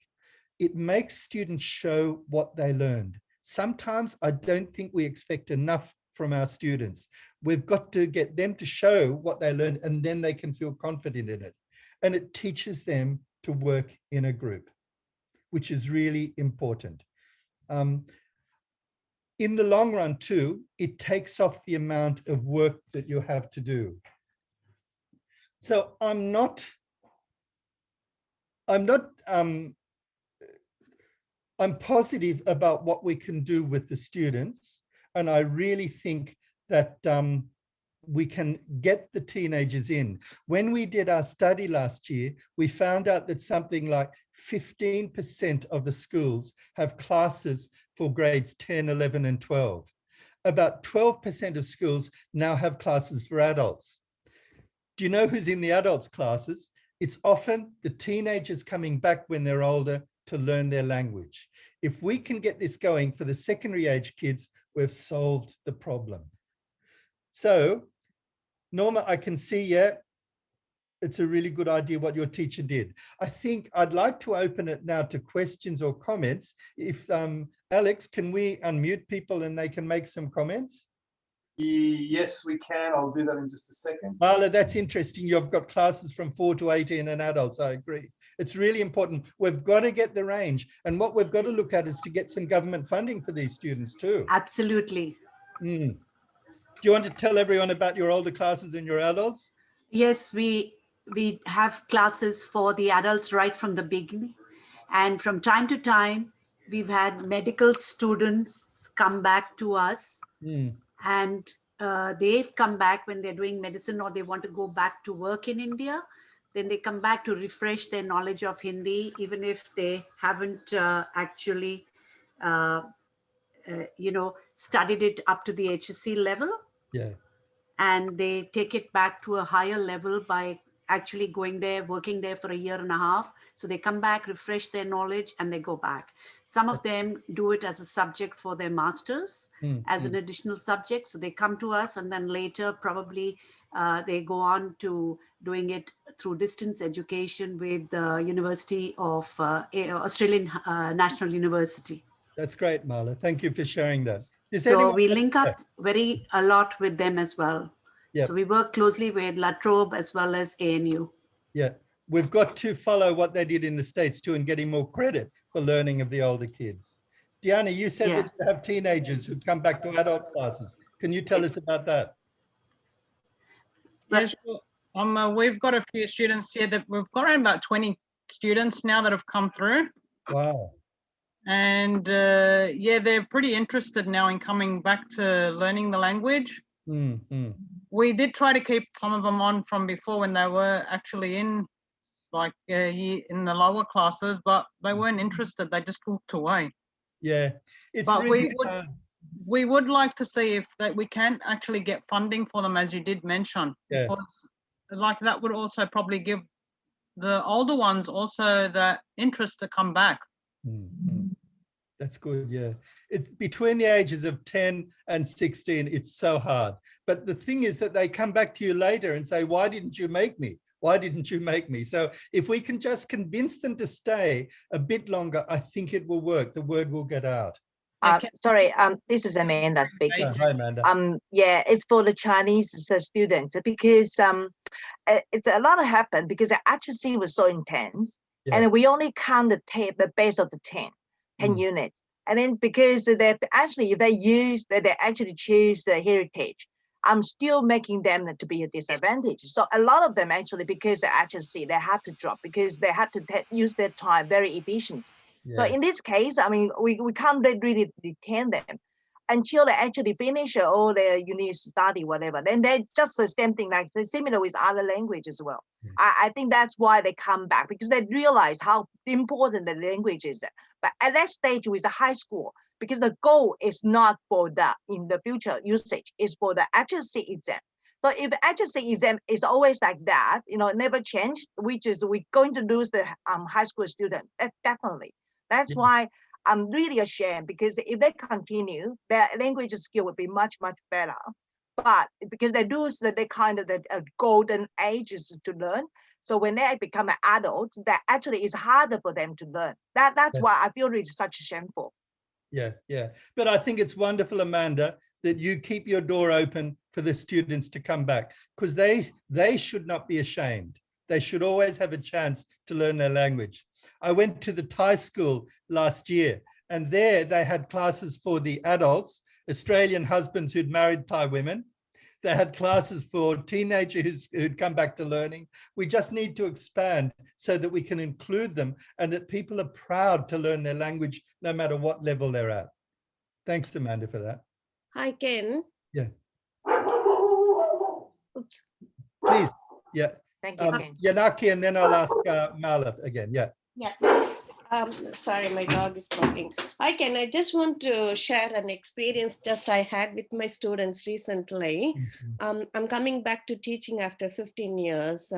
It makes students show what they learned. Sometimes I don't think we expect enough from our students. We've got to get them to show what they learned, and then they can feel confident in it. And it teaches them to work in a group, which is really important. In the long run too, it takes off the amount of work that you have to do. So I'm positive about what we can do with the students. And I really think that we can get the teenagers in. When we did our study last year, we found out that something like 15% of the schools have classes for grades 10, 11, and 12. About 12% of schools now have classes for adults. Do you know who's in the adults classes? It's often the teenagers coming back when they're older to learn their language. If we can get this going for the secondary age kids, we've solved the problem. So, Norma, I can see, yeah, it's a really good idea what your teacher did. I think I'd like to open it now to questions or comments. If Alex, can we unmute people and they can make some comments?
Yes, we can. I'll do that in just a second.
Marla, that's interesting. You've got classes from 4 to 18 and adults. I agree. It's really important. We've got to get the range. And what we've got to look at is to get some government funding for these students too.
Absolutely.
Mm. Do you want to tell everyone about your older classes and your adults?
Yes, we have classes for the adults right from the beginning. And from time to time, we've had medical students come back to us. And they've come back when they're doing medicine or they want to go back to work in India. Then they come back to refresh their knowledge of Hindi, even if they haven't actually, studied it up to the HSC level.
Yeah.
And they take it back to a higher level by actually going there, working there for a year and a half. So they come back, refresh their knowledge, and they go back. Some of them do it as a subject for their masters, as an additional subject. So they come to us, and then later probably they go on to doing it through distance education with the University of Australian National University.
That's great, Marla. Thank you for sharing that.
So we link up a lot with them as well.
Yep.
So we work closely with La Trobe as well as ANU.
Yeah, we've got to follow what they did in the States too and getting more credit for learning of the older kids. Diana, you said that you have teenagers who come back to adult classes. Can you tell us about that?
Yeah, sure. We've got a few students here that we've got around about 20 students now that have come through.
Wow.
And yeah, they're pretty interested now in coming back to learning the language. We did try to keep some of them on from before when they were actually in like in the lower classes, but they weren't interested. They just walked away.
Yeah, it's
But
really hard.
we would like to see if that we can actually get funding for them, as you did mention,
Yeah.
because like that would also probably give the older ones also the interest to come back.
That's good, yeah. It's between the ages of 10 and 16, it's so hard. But the thing is that they come back to you later and say, why didn't you make me? Why didn't you make me? So if we can just convince them to stay a bit longer, I think it will work. The word will get out.
Sorry, this is Amanda speaking.
Hi, Amanda.
Yeah, it's for the Chinese students because it's a lot happened because the accuracy was so intense, and we only count the base of the 10 units. And then because they actually, if they use that, they actually choose the heritage, I'm still making them to be a disadvantage. So a lot of them actually, because the accuracy, they have to drop because they have to use their time very efficient. So in this case, I mean, we can't really detain them until they actually finish all their uni study, whatever. Then they just the same thing, like similar with other languages as well. I think that's why they come back, because they realize how important the language is. But at that stage with the high school, because the goal is not for that in the future usage, is for the accuracy exam. So if the accuracy exam is always like that, you know, never change, which is we're going to lose the high school student, definitely. That's why I'm really ashamed, because if they continue, their language skill would be much, much better. But because they lose the kind of the golden ages to learn, so when they become an adult, that actually is harder for them to learn. That's why I feel it's such shameful.
Yeah. But I think it's wonderful, Amanda, that you keep your door open for the students to come back, because they should not be ashamed. They should always have a chance to learn their language. I went to the Thai school last year, and there they had classes for the adults, Australian husbands who'd married Thai women. They had classes for teenagers who'd come back to learning. We just need to expand so that we can include them and that people are proud to learn their language no matter what level they're at. Thanks, Amanda, for that.
Hi, Ken.
Yeah.
Oops.
Please. Yeah.
Thank you, Ken.
Yanaki, and then I'll ask Malav again. Yeah.
Sorry, my dog is barking. Hi, Ken. I just want to share an experience just I had with my students recently. I'm coming back to teaching after 15 years.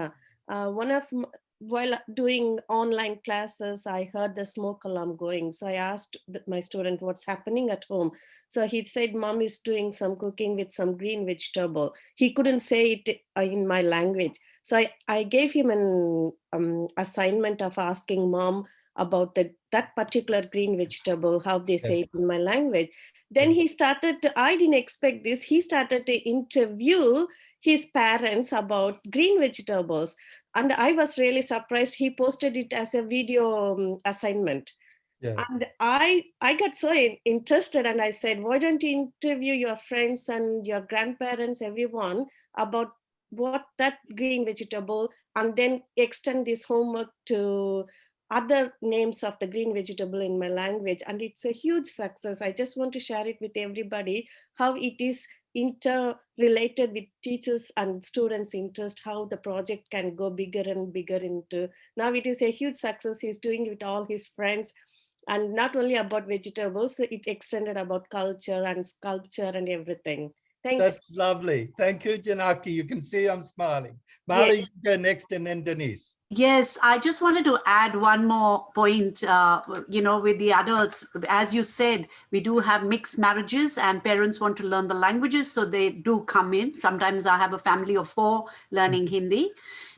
While doing online classes, I heard the smoke alarm going. So I asked my student what's happening at home. So he said, Mom is doing some cooking with some green vegetable. He couldn't say it in my language. So I gave him an assignment of asking Mom about that particular green vegetable, how they say it in my language. Then he started to, I didn't expect this, he started to interview his parents about green vegetables. And I was really surprised. He posted it as a video assignment. And I got so interested, and I said, why don't you interview your friends and your grandparents, everyone, about what that green vegetable, and then extend this homework to other names of the green vegetable in my language. And it's a huge success. I just want to share it with everybody, how it is interrelated with teachers and students' interest, how the project can go bigger and bigger into. Now it is a huge success. He's doing it with all his friends. And not only about vegetables, it extended about culture and sculpture and everything. Thanks.
That's lovely. Thank you, Janaki. You can see I'm smiling. Mali, you go next, and then Denise.
Yes, I just wanted to add one more point, with the adults. As you said, we do have mixed marriages and parents want to learn the languages, so they do come in. Sometimes I have a family of 4 learning Hindi.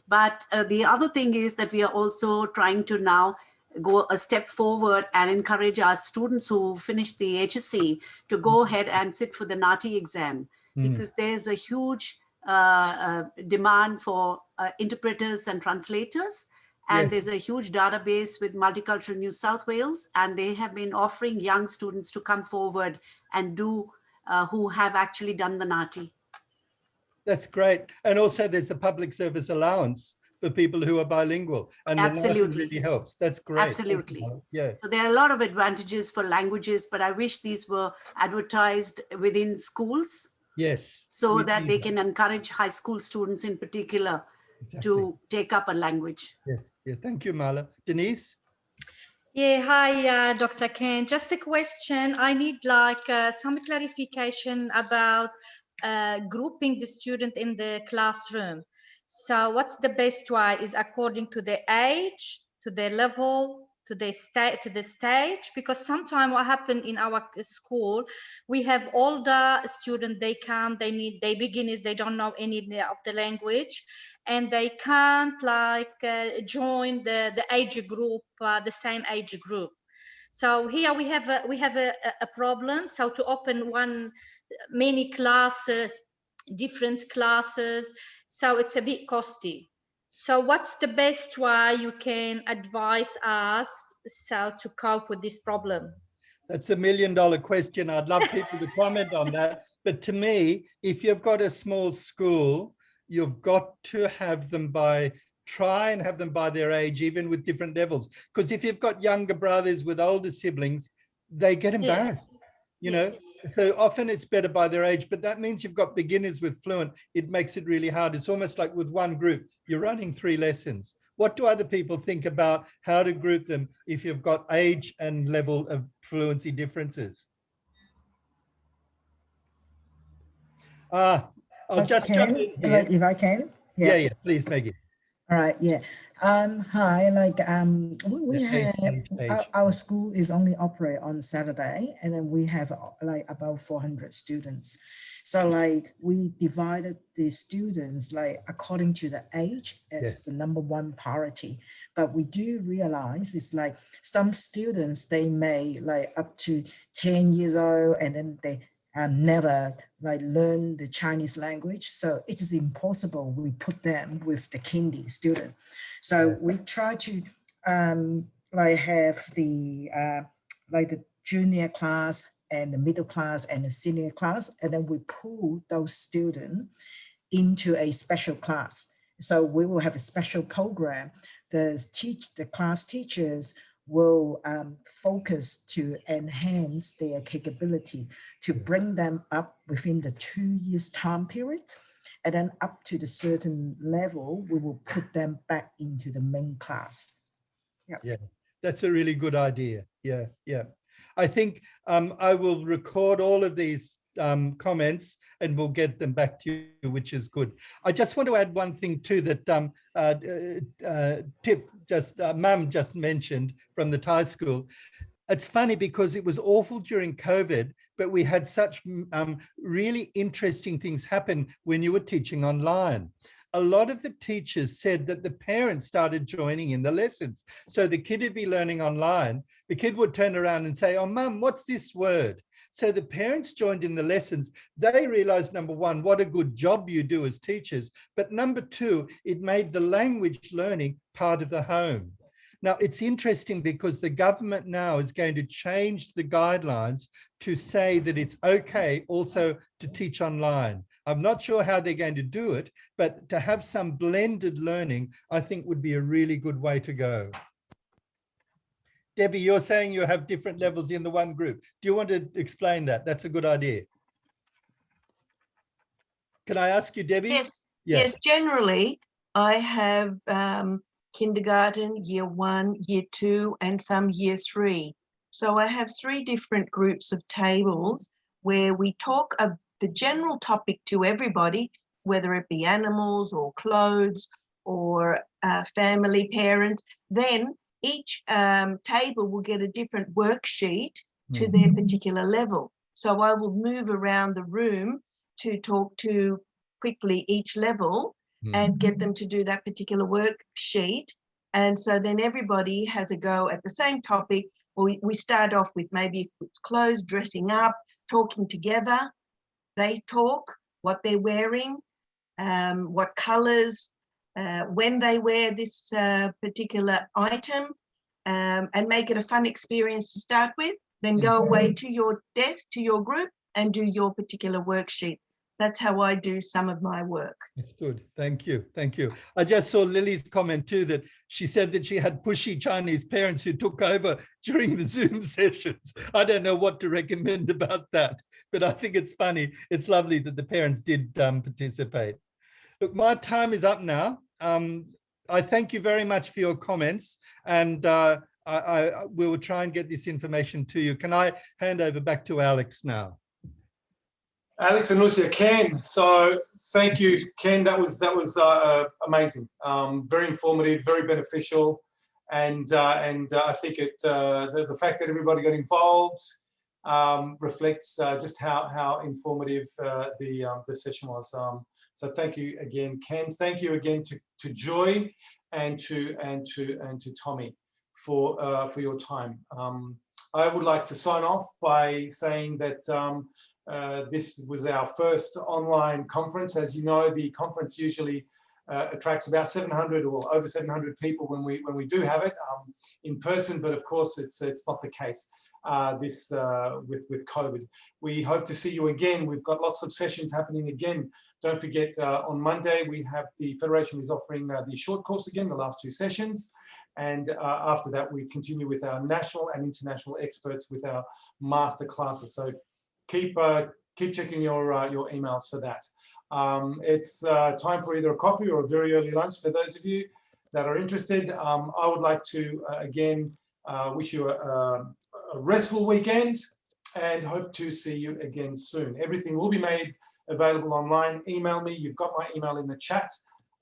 But the other thing is that we are also trying to now go a step forward and encourage our students who finish the HSC to go ahead and sit for the NATI exam, because there's a huge demand for interpreters and translators, and there's a huge database with Multicultural New South Wales, and they have been offering young students to come forward and do who have actually done the NATI.
That's great. And also there's the public service allowance for people who are bilingual, and the narrative
Absolutely.
really helps. That's great.
Absolutely.
Yeah.
So there are a lot of advantages for languages, but I wish these were advertised within schools.
Yes.
So that they can encourage high school students in particular to take up a language.
Yes. Yeah. Thank you, Marla. Denise?
Yeah, hi, Dr. Ken. Just a question. I need like some clarification about grouping the student in the classroom. So what's the best way? Is according to their age, to their level, to the stage? Because sometimes what happened in our school, we have older students, they come, they beginners, they don't know any of the language, and they can't like join the age group, the same age group. So here we have a problem. So to open many classes, different classes, so it's a bit costly. So what's the best way you can advise us so to cope with this problem?
That's $1 million question. I'd love people to comment on that. But to me, if you've got a small school, you've got to have them try and have them by their age, even with different levels. Because if you've got younger brothers with older siblings, they get embarrassed. You know, so often it's better by their age, but that means you've got beginners with fluent. It makes it really hard. It's almost like with one group, you're running 3 lessons. What do other people think about how to group them if you've got age and level of fluency differences? I'll just jump in here.
Like if I can.
Yeah, please, Maggie.
All right, yeah. Hi, like we have our school is only operate on Saturday, and then we have like about 400 students. So like we divided the students like according to the age as the #1 priority. But we do realize it's like some students, they may like up to 10 years old, and then they never like learn the Chinese language. So it is impossible we put them with the kindy student. So we try to like have the like the junior class and the middle class and the senior class, and then we pull those students into a special class. So we will have a special program. The class teachers will focus to enhance their capability to bring them up within the 2 years time period. And then up to the certain level, we will put them back into the main class.
Yeah, that's a really good idea. Yeah. I think I will record all of these comments and we'll get them back to you, which is good. I just want to add one thing too that Mum just mentioned from the Thai school. It's funny because it was awful during COVID, but we had such really interesting things happen when you were teaching online. A lot of the teachers said that the parents started joining in the lessons. So the kid would be learning online. The kid would turn around and say, "Oh, Mum, what's this word?" So the parents joined in the lessons. They realized, #1, what a good job you do as teachers. But #2, it made the language learning part of the home. Now, it's interesting because the government now is going to change the guidelines to say that it's okay also to teach online. I'm not sure how they're going to do it, but to have some blended learning, I think would be a really good way to go. Debbie, you're saying you have different levels in the one group. Do you want to explain that? That's a good idea. Can I ask you, Debbie?
Yes, yes, generally I have kindergarten, year 1, year 2, and some year 3. So I have 3 different groups of tables where we talk the general topic to everybody, whether it be animals or clothes or family, parents. Then each table will get a different worksheet to their particular level. So I will move around the room to talk to quickly each level and get them to do that particular worksheet. And so then everybody has a go at the same topic. We start off with maybe if it's clothes, dressing up, talking together. They talk, what they're wearing, what colors, when they wear this particular item, and make it a fun experience to start with. Then go away to your desk, to your group, and do your particular worksheet. that's how I do some of my work.
That's good. Thank you. Thank you. I just saw Lily's comment too, that she said that she had pushy Chinese parents who took over during the Zoom sessions. I don't know what to recommend about that, but I think it's funny. It's lovely that the parents did participate. Look, my time is up now. I thank you very much for your comments, and I will try and get this information to you. Can I hand over back to Alex now?
Alex and Lucia, Ken. So thank you, Ken. That was amazing. Very informative, very beneficial, and I think the fact that everybody got involved reflects just how informative the session was. So thank you again, Ken. Thank you again to Joy and to Tommy for your time. I would like to sign off by saying that this was our first online conference. As you know, the conference usually attracts about 700 or over 700 people when we do have it in person, but of course it's not the case with COVID. We hope to see you again. We've got lots of sessions happening again. Don't forget, on Monday we have the Federation is offering the short course again, the last 2 sessions. And after that, we continue with our national and international experts with our master classes. So keep checking your emails for that. It's time for either a coffee or a very early lunch for those of you that are interested. I would like to again wish you a restful weekend and hope to see you again soon. Everything will be made available online. Email me. You've got my email in the chat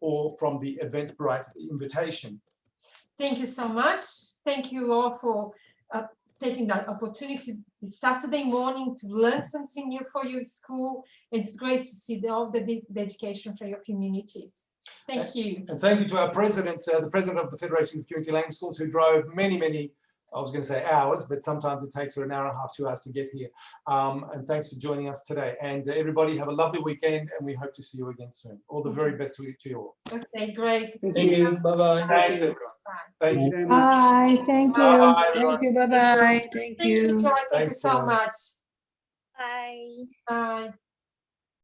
or from the Eventbrite invitation.
Thank you so much. Thank you all for taking that opportunity this Saturday morning to learn something new for your school. It's great to see all the dedication for your communities. Thank you. And
thank you to our president, the president of the Federation of Community Language Schools, who drove many, I was going to say hours, but sometimes it takes her an hour and a half, 2 hours to get here. And thanks for joining us today. And everybody have a lovely weekend, and we hope to see you again soon. All the very best to you all.
Okay, great.
Thank you. Bye-bye.
Thanks, everyone. Thank you very much.
Bye. Thank you.
Bye,
Thank you. Bye-bye. Thank you.
Thank you so much.
Bye.
Bye.